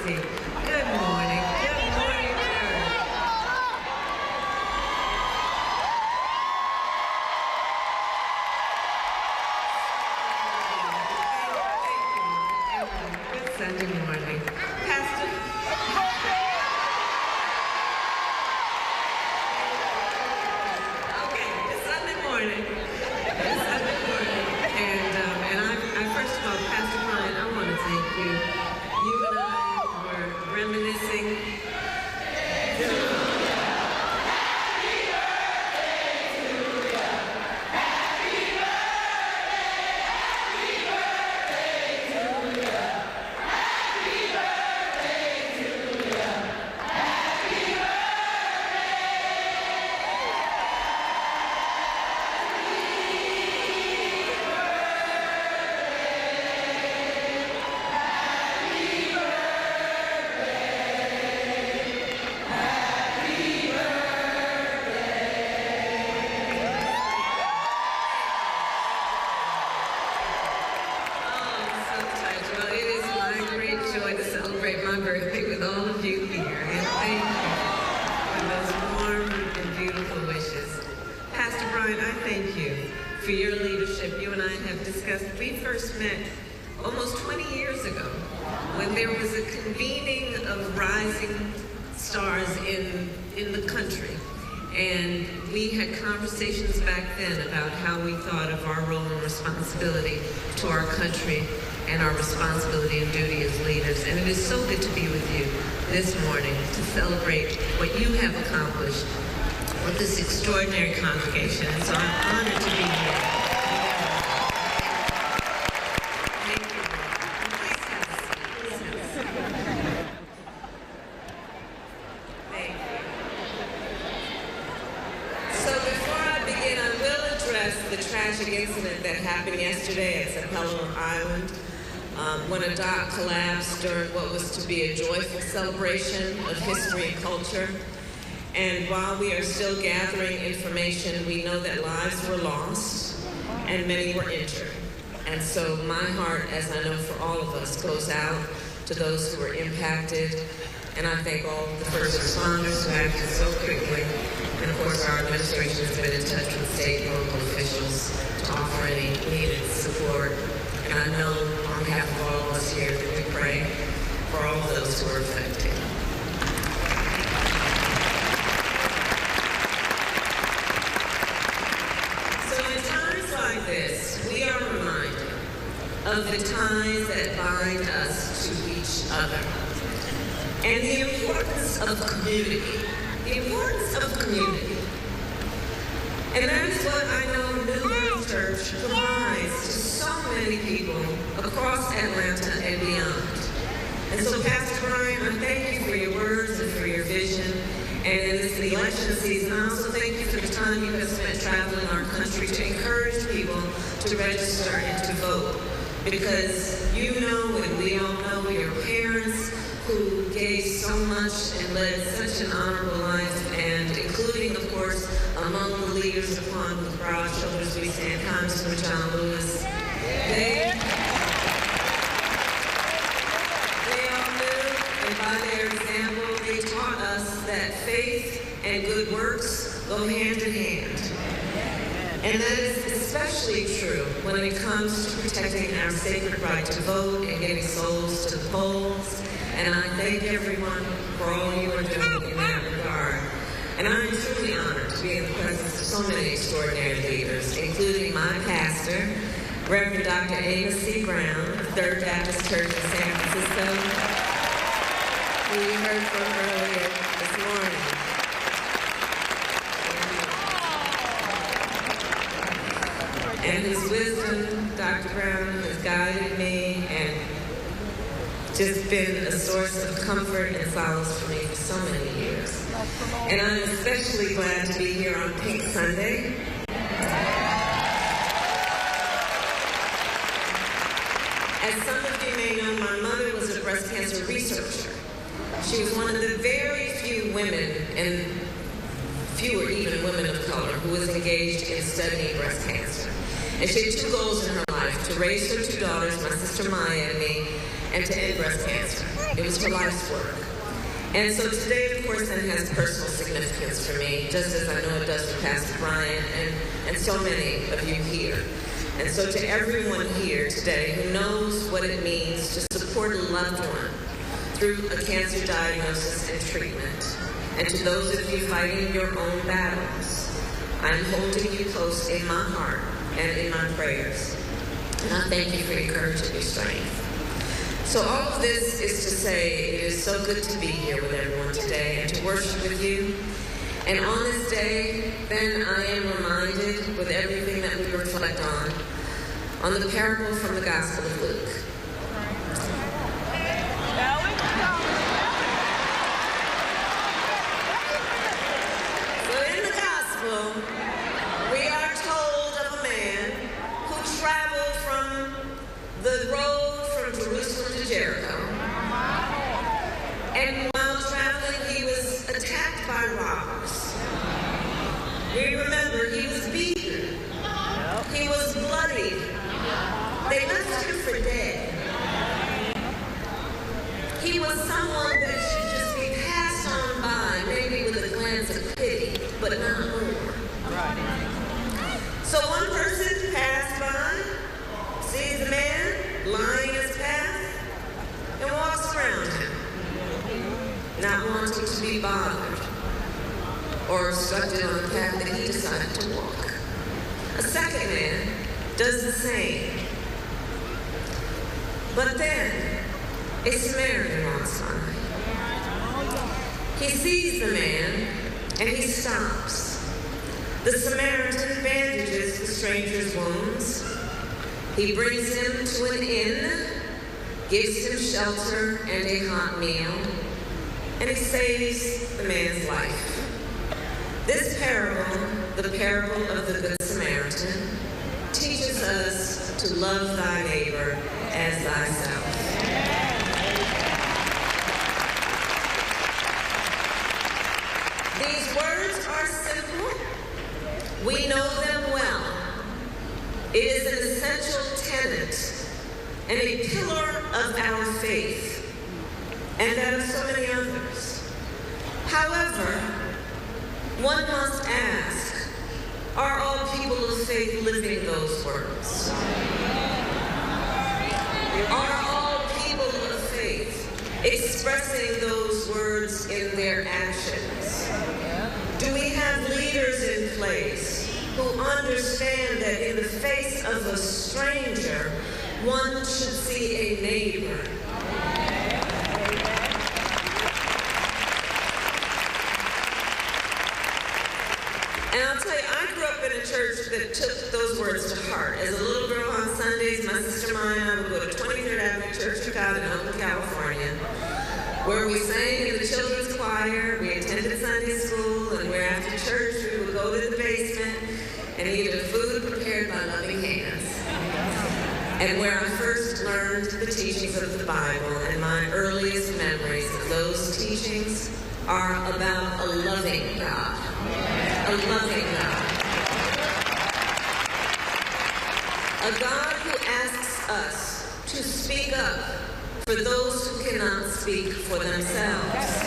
seat. Good morning. Good morning, church. Thank you. Good Sunday morning. Pastor. Okay, it's Sunday morning. It's Sunday morning. And I first of all, Pastor Brian, I want to thank you. You and I were reminiscing. For your leadership. You and I have discussed, we first met almost 20 years ago when there was a convening of rising stars in the country. And we had conversations back then about how we thought of our role and responsibility to our country and our responsibility and duty as leaders. And it is so good to be with you this morning to celebrate what you have accomplished with this extraordinary congregation. And so I'm honored to be here. Thank you. Please have a seat. Please have a seat. Thank you. So before I begin, I will address the tragic incident that happened yesterday at Sapelo Island when a dock collapsed during what was to be a joyful celebration of history and culture. And while we are still gathering information, we know that lives were lost and many were injured. And so my heart, as I know for all of us, goes out to those who were impacted. And I thank all the first responders who acted so quickly. And of course, our administration has been in touch with state and local officials to offer any needed support. And I know on behalf of all of us here that we pray for all those who are affected. We are reminded of the ties that bind us to each other and the importance of community. The importance of community. And that is what I know New Life Church provides to so many people across Atlanta and beyond. And so, Pastor Brian, I thank you for your words and for your vision. And in this election season, I also thank you for the time you have spent traveling our country to encourage people to register and to vote. Because you know, and we all know, your parents who gave so much and led such an honorable life, and including, of course, among the leaders upon whose broad shoulders we stand, Congressman John Lewis. They all knew, and by their example, they taught us that faith and good works go hand in hand. And that is especially true when it comes to protecting our sacred right to vote and getting souls to the polls. And I thank everyone for all you are doing in that regard. And I'm truly honored to be in the presence of so many extraordinary leaders, including my pastor, Reverend Dr. Amos C. Brown of Third Baptist Church in San Francisco, who you heard from earlier this morning. And his wisdom, Dr. Brown, has guided me and just been a source of comfort and solace for me for so many years. And I'm especially glad to be here on Pink Sunday. As some of you may know, my mother was a breast cancer researcher. She was one of the very few women, and fewer even women of color, who was engaged in studying breast cancer. And she had two goals in her life. life to raise her 2 daughters, my sister Maya and me, and to end breast cancer. It was her life's work. And so today, of course, that has personal significance for me, just as I know it does for Pastor Brian and so many of you here. And so to everyone here today who knows what it means to support a loved one through a cancer diagnosis and treatment, and to those of you fighting your own battles, I'm holding you close in my heart and in my prayers. And I thank you for your courage and your strength. So all of this is to say it is so good to be here with everyone today and to worship with you. And on this day, then I am reminded with everything that we reflect on the parable from the Gospel of Luke. So in the Gospel, we are told of a man who traveled from the road from Jerusalem to Jericho. And while traveling, he was attacked by robbers. We remember he was beaten. He was bloodied. They left him for dead. He was someone that should just be passed on by, maybe with a glance of pity, but not more. So one person passed by, sees the man lying in his path, and walks around him, not wanting to be bothered or obstructed on the path that he decided to walk. A second man does the same. But then, a Samaritan walks by. He sees the man, and he stops. The Samaritan bandages the stranger's wounds. He brings him to an inn, gives him shelter and a hot meal, and he saves the man's life. This parable, the parable of the Good Samaritan, teaches us to love thy neighbor as thyself. These words are simple. We know them well. It is an essential tenet and a pillar of our faith, and that of so many others. However, one must ask, are all people of faith living those words? Are all people of faith expressing those words in their actions? Do we have leaders in place who understand that in the face of a stranger, one should see a neighbor? And I'll tell you, I grew up in a church that took those words to heart. As a little girl on Sundays, my sister Maya and I would go to 23rd Avenue Church of God in Oakland, California, where we sang in the children's choir, we attended Sunday school, and where after church we would go to the basement and eat food prepared by loving hands. And where I first learned the teachings of the Bible, and my earliest memories of those teachings are about a loving God. A loving God. A God who asks us to speak up for those who cannot speak for themselves,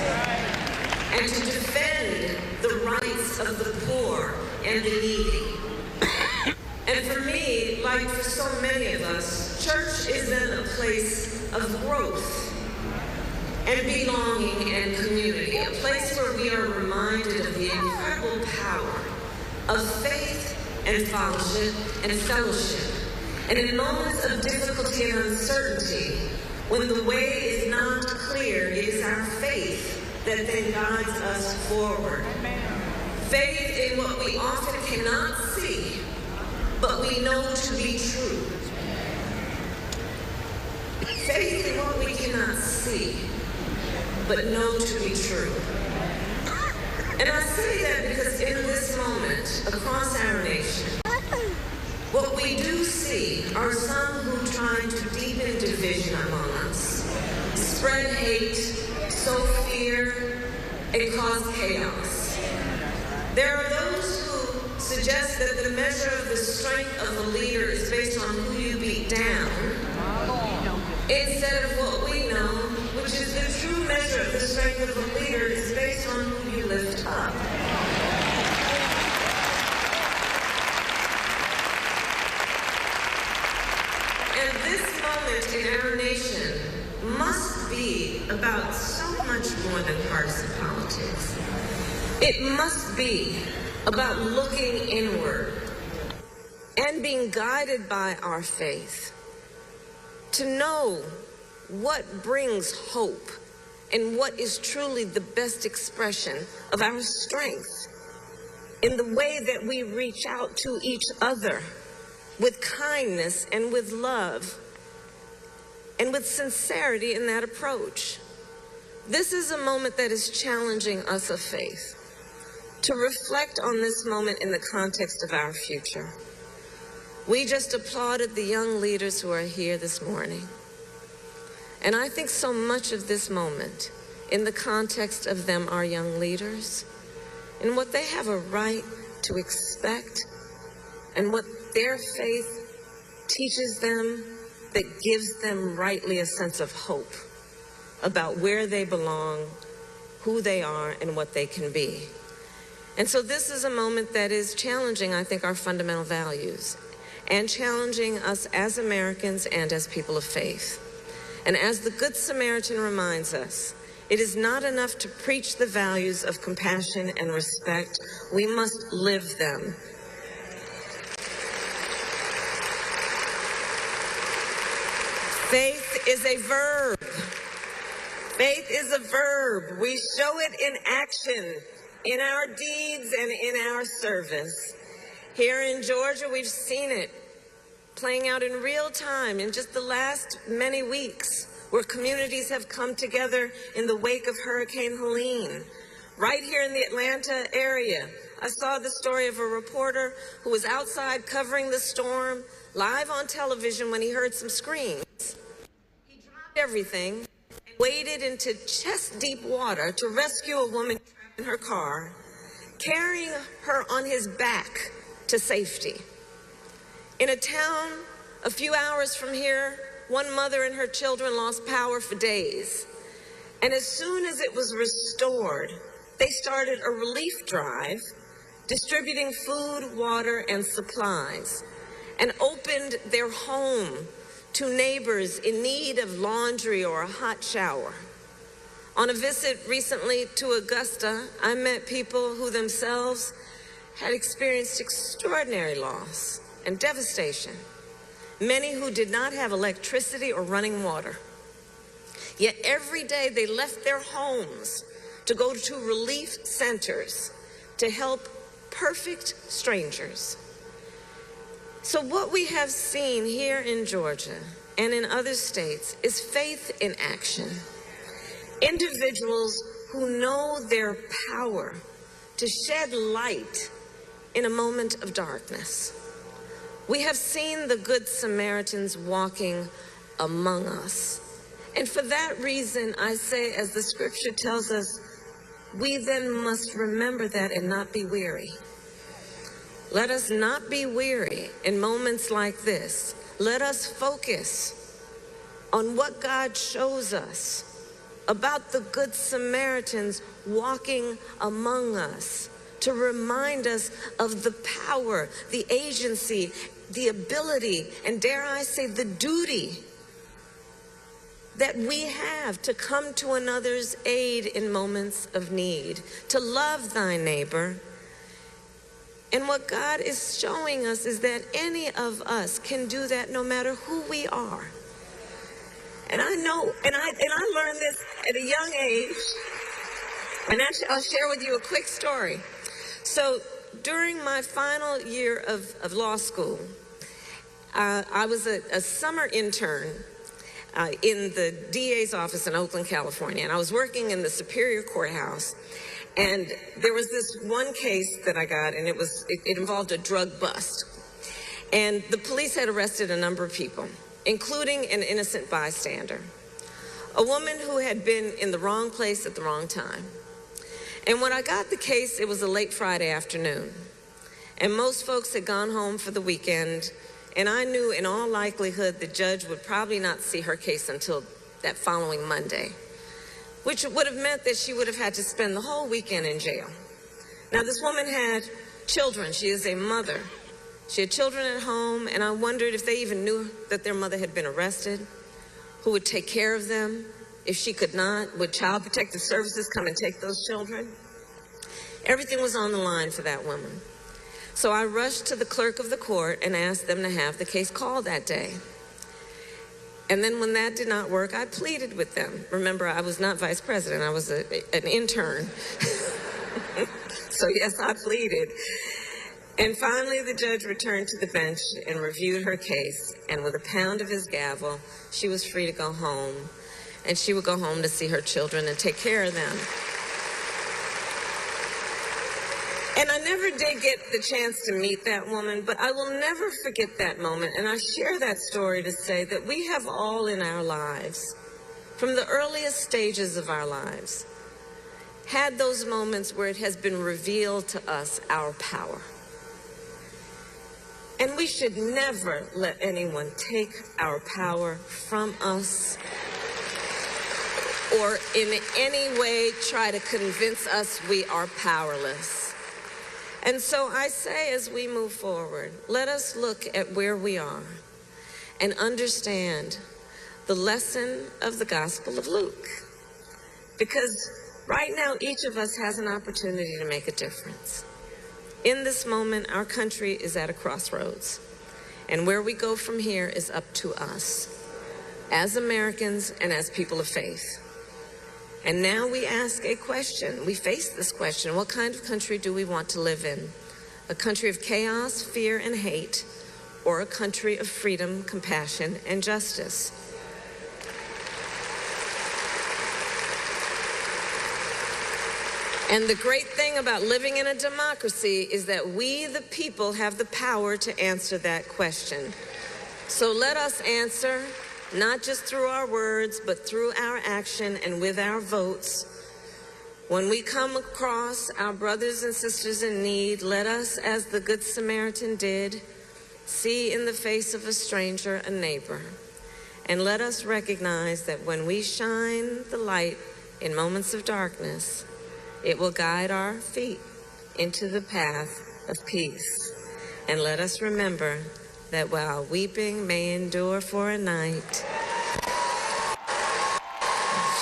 and to defend the rights of the poor and the needy. And for me, like for so many of us, church is then a place of growth and belonging and community, a place where we are reminded of the incredible power of faith and fellowship. And in moments of difficulty and uncertainty, when the way is not clear, it is our faith that then guides us forward. Faith in what we often cannot see, but we know to be true. Faith in what we cannot see, but know to be true. And I say that because in this moment, across our nation, what we do see are some who try to deepen division among us, spread hate, sow fear, and cause chaos. There are those who suggests that the measure of the strength of a leader is based on who you beat down, instead of what we know, which is the true measure of the strength of a leader is based on who you lift up. And this moment in our nation must be about so much more than partisan politics. It must be about looking inward and being guided by our faith to know what brings hope and what is truly the best expression of our strength in the way that we reach out to each other with kindness and with love and with sincerity in that approach. This is a moment that is challenging us of faith to reflect on this moment in the context of our future. We just applauded the young leaders who are here this morning. And I think so much of this moment, in the context of them, are young leaders, and what they have a right to expect, and what their faith teaches them that gives them rightly a sense of hope about where they belong, who they are, and what they can be. And so this is a moment that is challenging, I think, our fundamental values, and challenging us as Americans and as people of faith. And as the Good Samaritan reminds us, it is not enough to preach the values of compassion and respect. We must live them. Faith is a verb. Faith is a verb. We show it in action, in our deeds and in our service. Here in Georgia, we've seen it playing out in real time in just the last many weeks, where communities have come together in the wake of Hurricane Helene. Right here in the Atlanta area, I saw the story of a reporter who was outside covering the storm, live on television, when he heard some screams. He dropped everything and waded into chest-deep water to rescue a woman trapped in her car, carrying her on his back to safety. In a town a few hours from here, one mother and her children lost power for days. And as soon as it was restored, they started a relief drive, distributing food, water, and supplies, and opened their home to neighbors in need of laundry or a hot shower. On a visit recently to Augusta, I met people who themselves had experienced extraordinary loss and devastation, many who did not have electricity or running water. Yet every day they left their homes to go to relief centers to help perfect strangers. So what we have seen here in Georgia and in other states is faith in action. Individuals who know their power to shed light in a moment of darkness. We have seen the Good Samaritans walking among us. And for that reason, I say, as the scripture tells us, we then must remember that and not be weary. Let us not be weary in moments like this. Let us focus on what God shows us about the Good Samaritans walking among us, to remind us of the power, the agency, the ability, and dare I say, the duty that we have to come to another's aid in moments of need, to love thy neighbor. And what God is showing us is that any of us can do that no matter who we are. And I know, and I learned this at a young age, and actually I'll share with you a quick story. So during my final year of law school, I was a summer intern in the DA's office in Oakland, California, and I was working in the Superior Courthouse. And there was this one case that I got, and it involved a drug bust. And the police had arrested a number of people, including an innocent bystander, a woman who had been in the wrong place at the wrong time. And when I got the case, it was a late Friday afternoon. And most folks had gone home for the weekend, and I knew in all likelihood the judge would probably not see her case until that following Monday, which would have meant that she would have had to spend the whole weekend in jail. Now, this woman had children. She is a mother. She had children at home, and I wondered if they even knew that their mother had been arrested, who would take care of them. If she could not, would Child Protective Services come and take those children? Everything was on the line for that woman. So I rushed to the clerk of the court and asked them to have the case called that day. And then when that did not work, I pleaded with them. Remember, I was not vice president. I was an intern. So yes, I pleaded. And finally, the judge returned to the bench and reviewed her case. And with a pound of his gavel, she was free to go home. And she would go home to see her children and take care of them. And I never did get the chance to meet that woman, but I will never forget that moment. And I share that story to say that we have all in our lives, from the earliest stages of our lives, had those moments where it has been revealed to us our power. And we should never let anyone take our power from us or in any way try to convince us we are powerless. And so I say, as we move forward, let us look at where we are and understand the lesson of the Gospel of Luke. Because right now, each of us has an opportunity to make a difference. In this moment, our country is at a crossroads. And where we go from here is up to us, as Americans and as people of faith. And now we ask a question. We face this question. What kind of country do we want to live in? A country of chaos, fear, and hate, or a country of freedom, compassion, and justice? And the great thing about living in a democracy is that we, the people, have the power to answer that question. So let us answer, not just through our words, but through our action and with our votes. When we come across our brothers and sisters in need, let us, as the Good Samaritan did, see in the face of a stranger a neighbor. And let us recognize that when we shine the light in moments of darkness, it will guide our feet into the path of peace. And let us remember that while weeping may endure for a night,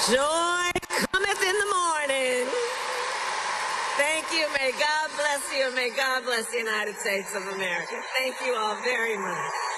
joy cometh in the morning. Thank you. May God bless you, and may God bless the United States of America. Thank you all very much.